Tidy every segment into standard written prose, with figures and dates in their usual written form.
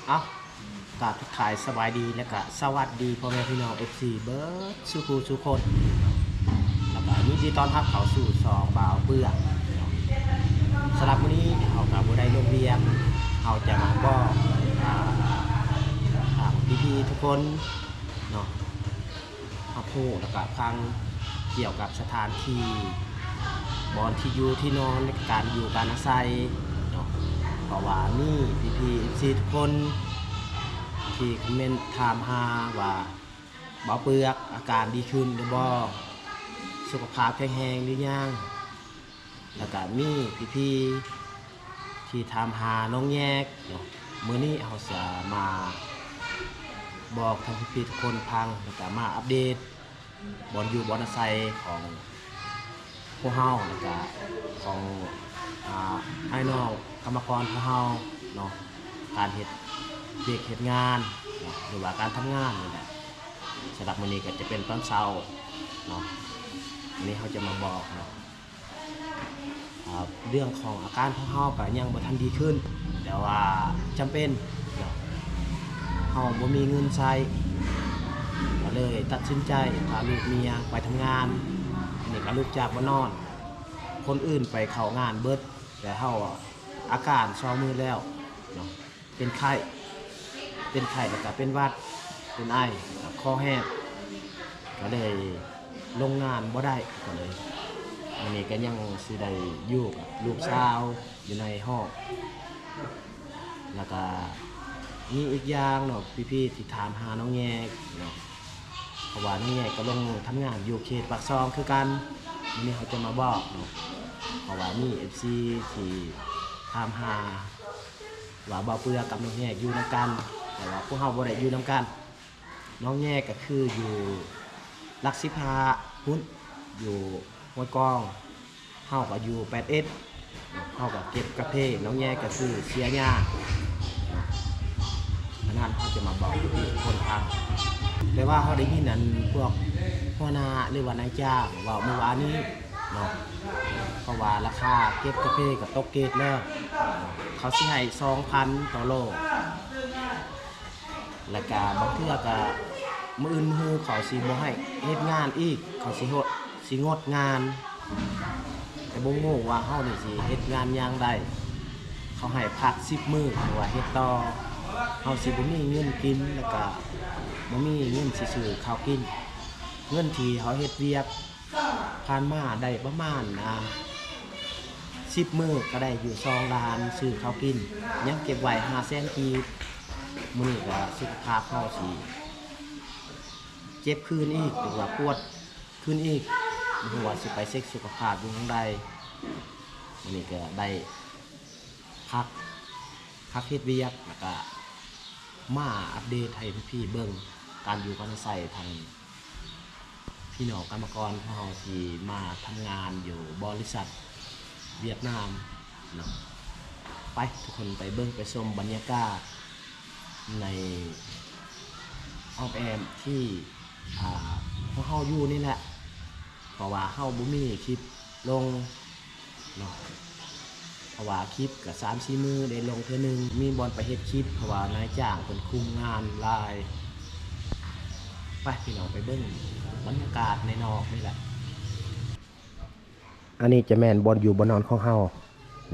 เอ้า กราบทักทายสบายดีและก็สวัสดีพ่อแม่พี่น้อง FC เบิร์ดสุขูสุคนแล้วก็ยินดีต้อนรับเข้าสู่ซองบ่าวเบื่อสำหรับวันนี้เขากับบุได้ลงเรียนเขาจะมาบอกถามพี่ๆทุกคนเนาะเขาพูดแล้วก็ฟังเกี่ยวกับสถานที่บอนที่อยู่ที่นอนในการอยู่การอาศัยเนาะเพราะว่านี่พี่ๆ FC ทุกคนที่คอมเมนต์ถามหาว่าบ่เปลือกอาการดีขึ้นหรือบ่สุขภาพแข็งแรงหรือยังแล้วก็มีพี่ๆที่ถามหาน้องแยกเนาะมื้อนี้เราจะมาบอกทางพี่ๆทุกคนพังแล้วก็มาอัปเดตบอนอยู่บอนอาศัยของพวกเฮาแล้วก็ของไอ้น้องกรรมกรพวกเฮาเนาะการเฮ็ดเด็กเฮ็ดงานหรือว่าการทำงานนี่แหละสำหรับมื้อนี้ก็จะเป็นตอนเช้าเนาะวันนี้เขาจะมาบอกเนาะเรื่องของอาการของเฮาก็ยังบ่ทันดีขึ้นแต่ว่าจำเป็นเนาะเฮาบ่มีเงินใช้ก็เลยตัดสินใจพาลูกเมียไปทำงานอันนี้ก็ลูกจากบ่นอนคนอื่นไปเข้างานเบิดแต่เฮาอาการ2มื้อแล้วเนาะเป็นไข้แล้วก็เป็นหวัดเป็นไอคอแห้งก็เลยลงงานบ่ได้ก็เลยอันนี้ก็ยังสิได้อยู่กับลูกสาวอยู่ในห้องแล้วก็มีอีกอย่างเนาะพี่ๆที่ถามหาน้องแยกเนาะเพราะว่าน้องแยกก็ลงทำงานอยู่เขตปากซองคือกันวันนี้เขาจะมาบอกเนาะเพราะว่ามี FC ที่ถามหาว่าบ่าวเปื้อกับน้องแยกอยู่นำกันแต่ว่าพวกเฮาบ่ได้อยู่นำกันน้องแยกก็คืออยู่ลักษิพาหุ้นอยู่ห้วยกองเฮาก็อยู่8Sเฮาก็เก็บกระเพาะน้องแยกก็คือเสียหญ้าฉะนั้นเขาจะมาบอกทุกคนฟังแต่ว่าเขาได้ยินนั้นพวกหัวหน้าหรือว่านายจ้างว่าเมื่อวานนี้เนาะเพราะว่าราคาเก็บกระเพาะก็ตกเกตแล้วเขาสิให้ 2,000 ต่อโลแล้วก็บางเทื่อก็มื้ออื่นฮู้เขาสิบ่ให้เฮ็ดงานอีกเขาสิงดงานแต่บ่งงว่าเฮานี่สิเฮ็ดงานอย่างใดเขาให้พัก10มื้อหรือว่าเฮ็ดต่อเฮาสิบ่มีเงินกินแล้วก็บ่มีเงินสิซื้อข้าวกินเงินที่เฮาเฮ็ดเวียกผ่านมาได้ประมาณ10 มื้อก็ได้อยู่2ล้านซื้อข้าวกินยังเก็บไว้500,000กีบมื้อนี้ก็สุขภาพเฮาสิเจ็บคืนอีกหรือว่าปวดคืนอีกบ่ฮู้ว่าสิไปเช็คสุขภาพอยู่ทางใดมื้อนี้ก็ได้พักเฮ็ดเวียกแล้วก็มาอัปเดตให้พี่ๆเบิ่งการอยู่การอาศัยทางพี่น้องกรรมกรของเฮาที่มาทำงานอยู่บริษัทเวียดนามเนาะไปทุกคนไปเบิ่งไปชมบรรยากาศในอ้อมแอมที่พวกเฮาอยู่นี่แหละเพราะว่าเฮาบ่มีคลิปลงเนาะเพราะว่าคลิปก็ 3-4 มื้อได้ลงเทื่อนึงมีบอลไปเฮ็ดคลิปเพราะว่านายจ้างเพิ่นคุมงานหลายไปพี่น้องไปเบิ่งบรรยากาศในนอกนี่แหละอันนี้จะแม่นบอลอยู่บนนอนของเฮา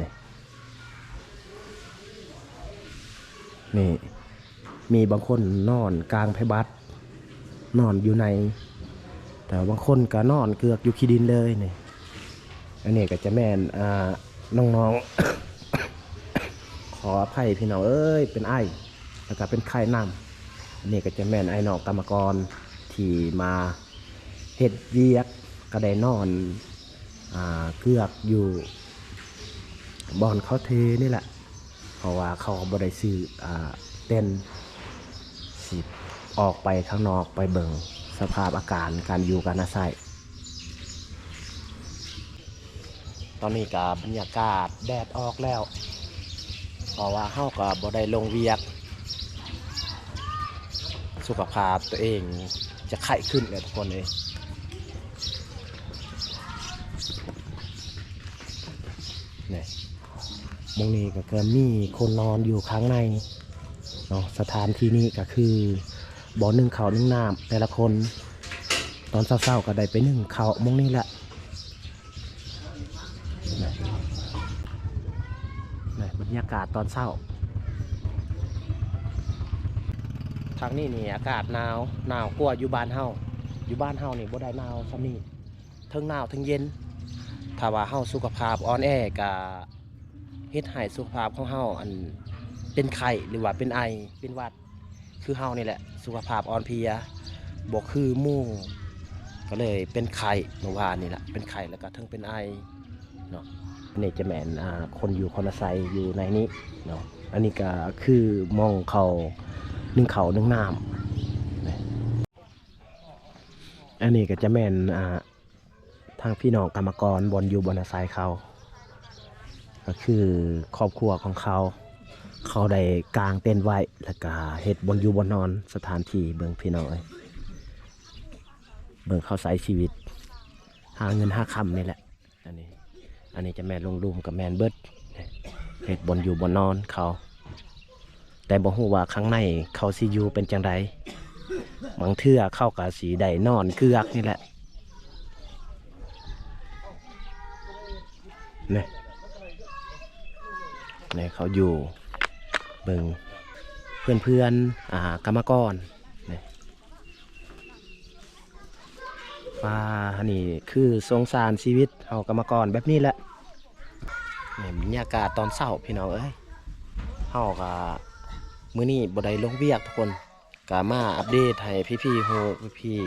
นี่มีบางคนนอนกลางไผบัดนอนอยู่ในแต่บางคนก็นอนเกือกอยู่ขี้ดินเลยนี่อันนี้ก็จะแม่นน้องๆ ขออภัยพี่น้องเอ้ยเป็นไอแล้วก็เป็นไข้น้ำอันนี้ก็จะแม่นไอ้น้องกรรมกรที่มาเฮ็ดเวียกก็ได้นอนเกือกอยู่บอนเขาเทนี่แหละเพราะว่าเขาบ่ได้ซื้อเต้นสิออกไปข้างนอกไปเบิ่งสภาพอากาศการอยู่การอาศัยตอนนี้ก็บรรยากาศแดดออกแล้วเพราะว่าเฮาก็บ่ได้ลงเวียกสุขภาพตัวเองจะไข้ขึ้นเลยทุกคนเลยนี่มองนี้ก็มีคนนอนอยู่ข้างใน เนาะสถานที่นี้ก็คือบ่อนึ่งข้าวนึ่งน้ำแต่ละคนตอนเช้าๆก็ได้ไปนึ่งข้าวมงนี้แหละนี่บรรยากาศตอนเช้าทางนี้นี่อากาศหนาวกว่าอยู่บ้านเฮานี่บ่ได้หนาวซ้ำนี่ทั้งหนาวทั้งเย็นถ้าว่าเฮาสุขภาพอ่อนแอก็เฮ็ดให้สุขภาพของเฮาอันเป็นไข้หรือว่าเป็นไอเป็นหวัดคือเฮานี่แหละสุขภาพอ่อนเพลียบ่คือหมู่ก็เลยเป็นไข้เมื่อวานนี่แหละเป็นไข้แล้วก็ทั้งเป็นไอเนาะนี่จะแม่นคนอยู่คนอาศัยอยู่ในนี้เนาะอันนี้ก็คือมองเขานึ่งเขานึ่งน้ำอันนี้ก็จะแม่นทางพี่น้องกรรมกรบนอยู่บนอาศัยเขาก็คือครอบครัวของเขาได้กางเต็นท์ไว้แล้วก็เฮ็ดบนอยู่บนนอนสถานที่เบิ่งพี่น้องเบิ่งเขาใช้ชีวิตหาเงินหาคำนี่แหละอันนี้จะแม่นลุงกับแม่นเบิดเฮ็ดบนอยู่บนนอนเขาแต่บ่ฮู้ว่าข้างในเขาสิอยู่เป็นจังไดบางเทื่อเข้ากับสีได้นอนเกือกนี่แหละนี่เขาอยู่เบิ่งเพื่อนกรรมกรนี่ว่านี่คือสงสารชีวิตเฮากรรมกรแบบนี้แหละนี่บรรยากาศตอนเช้าพี่น้องเอ้ยเฮาก็มื้อนี้บ่ได้ลงเวียกทุกคนก็มาอัปเดตให้พี่ๆฮู้พี่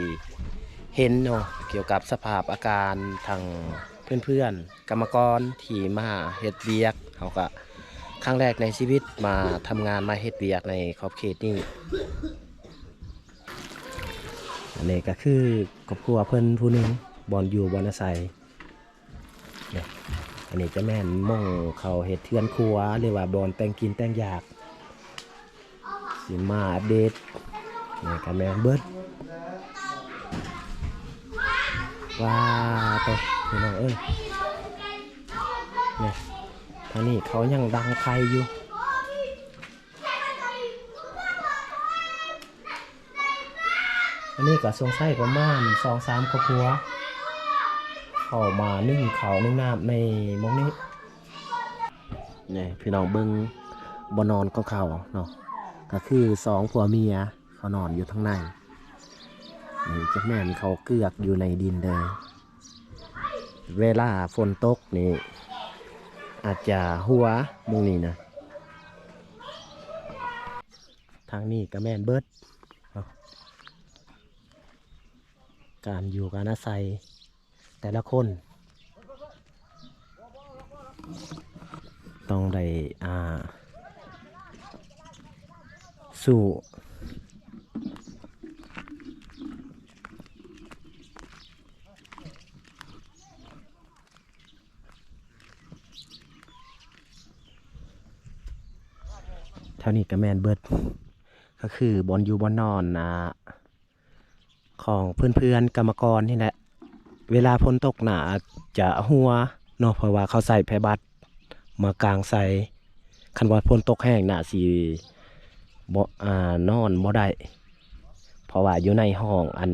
เห็นเนาะเกี่ยวกับสภาพอาการทางเพื่อนๆกรรมกรที่มาเฮ็ดเวียกเฮาก็ครั้งแรกในชีวิตมาทำงานมาเฮ็ดเวียกในขอบเขตนี้อันนี้ก็คือครอบครัวเพิ่นผู้หนึงบอนอยู่บอนอาศัยเนี่ยอันนี้จะแม่นม่องเขาเฮ็ดเทือนครัวหรือว่าบอนแต่งกินแต่งอยากสิมาอัปเดตนี่ก็แม่นเบิดว้าตัวพี่น้องเอ้ยเนี่ยทางนี้เขายังดังไฟอยู่อันนี้ก็สงสัยประมาณ 2-3 ครอบครัวเข้ามานึ่งเขานึ่งน้ำในมองนี้นี่พี่น้องเบิ่งบ่นอนของเขาเนาะก็คือ2ผัวเมียเขานอนอยู่ข้างในนี่จะแม่นเขาเกือกอยู่ในดินเลยเวลาฝนตกนี่อาจจะหัวมุงนี่นะทางนี้ก็แม่นเบิดการอยู่การอาศัยแต่ละคนต้องได้สู้เท่านี้ก็แม่นเบิดก็คือบอนอยู่บอนนอนของเพื่อนๆกรรมกรนี่แหละเวลาฝนตกหนาจะหัวเนาะเพราะว่าเขาใส่แพรบัตมากลางใส่คันว่าฝนตกแห้งหนาสีบ่นอนบ่ได้เพราะว่าอยู่ในห้องอัน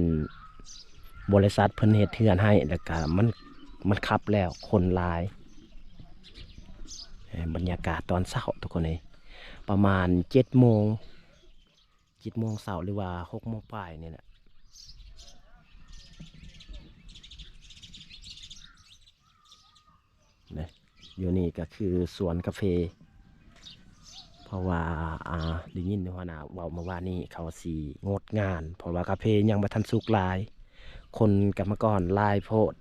บริษัทเพิ่นเฮ็ดเทือนให้แล้วก็มันคับแล้วคนหลายบรรยากาศตอนเช้าทุกคนเลยประมาณ7 โมงเช้าหรือว่า6 โมงปลายนี่แหละอยู่นี่ก็คือสวนกาแฟเพราะว่าได้ยินว่านะเว้ามาว่านี่เขาสีงดงานเพราะว่ากาแฟยังบ่ทันสุกหลายคนกรรมกรหลายโพด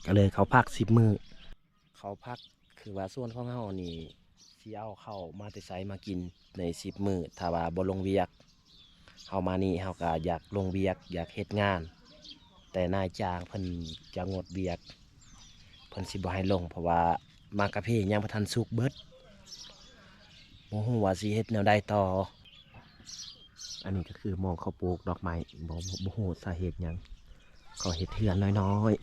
ก็เลยเขาพัก10 มื้อเขาพักคือว่าส่วนของเฮานี่สิเอาเข้ามาแต่ไสมากินใน10 มื้อถ้าว่าบ่ลงเวียกเฮามานี่เฮาก็อยากลงเวียกอยากเฮ็ดงานแต่นายจ้างเพิ่นจะงดเวียกเพิ่นสิบ่ให้ลงเพราะว่ามากะเพยังบ่ทันสุกเบิดบ่ฮู้ว่าสิเฮ็ดแนวใดต่ออันนี้ก็คือมองเขาปลูกดอกไม้บ่ฮู้สาเหตุหยังเขาเฮ็ดเทือนน้อย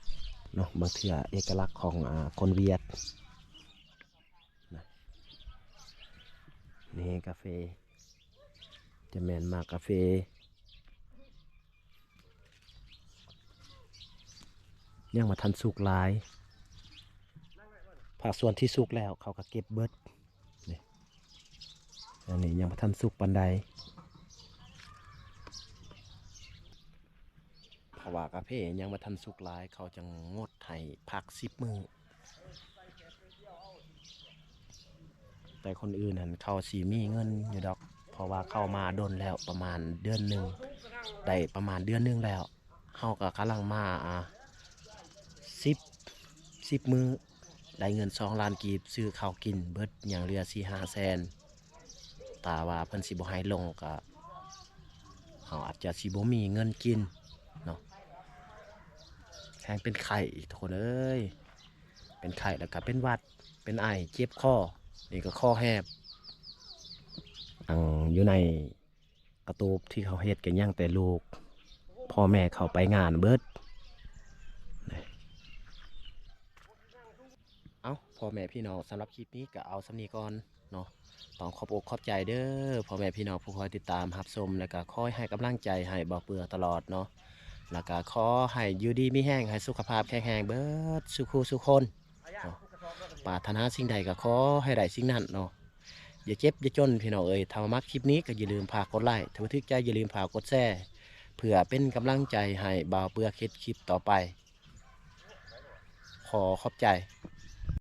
ๆเนาะบางเทื่อเอกลักษณ์ของคนเวียด นี่กาแฟจะแมนมากกาแฟยังมาทันสุกหลายผักส่วนที่สุกแล้วเขาก็เก็บเบิดนี่อันนี้ยังมาทันสุกปันใดเพราะว่ากาแฟยังมาทันสุกหลายเขาจะงดให้พัก10 มื้อแต่คนอื่นหันเขาสีมีเงินอยู่ดอกเพราะว่าเข้ามาโดนแล้วประมาณเดือนหนึ่งได้ประมาณเดือนหนึ่งแล้วเขาก็กำลังมา10 มื้อได้เงิน2 ล้านกีบซื้อข้าวกินเบิดอย่างเรือ4-5 แสนแต่ว่าเพิ่นสิบ่ให้ลงก็เขาอาจจะสิบ่มีเงินกินเนาะแข่งเป็นไข้ทุกคนเอ้ยเป็นไข้แล้วก็เป็นหวัดเป็นไอเจ็บคอนี่ก็คอแหบอยู่ในกระตูบที่เขาเฮ็ดกันย่างแต่ลูกพ่อแม่เขาไปงานเบิดเอาพ่อแม่พี่น้องสำหรับคลิปนี้ก็เอาสำนีก่อนเนาะต้องขอบอกขอบใจเด้อพ่อแม่พี่น้องผู้คอยติดตามรับชมแล้วก็คอยให้กำลังใจให้บ่เปื่อตลอดเนาะแล้วก็ขอให้อยู่ดีมีแห้งให้สุขภาพแข็งแรงเบิดสุขสุขคนเนาะปรารถนาสิ่งใดก็ขอให้ได้สิ่งนั้นเนาะอย่าเจ็บอย่าจนพี่น้องเอ้ยถ้ามักคลิปนี้ก็อย่าลืมฝากกดไลค์ถ้าทึกใจอย่าลืมฝากกดแชร์เพื่อเป็นกำลังใจให้บ่าวเปื่อคิดคลิปต่อไปขอขอบใจ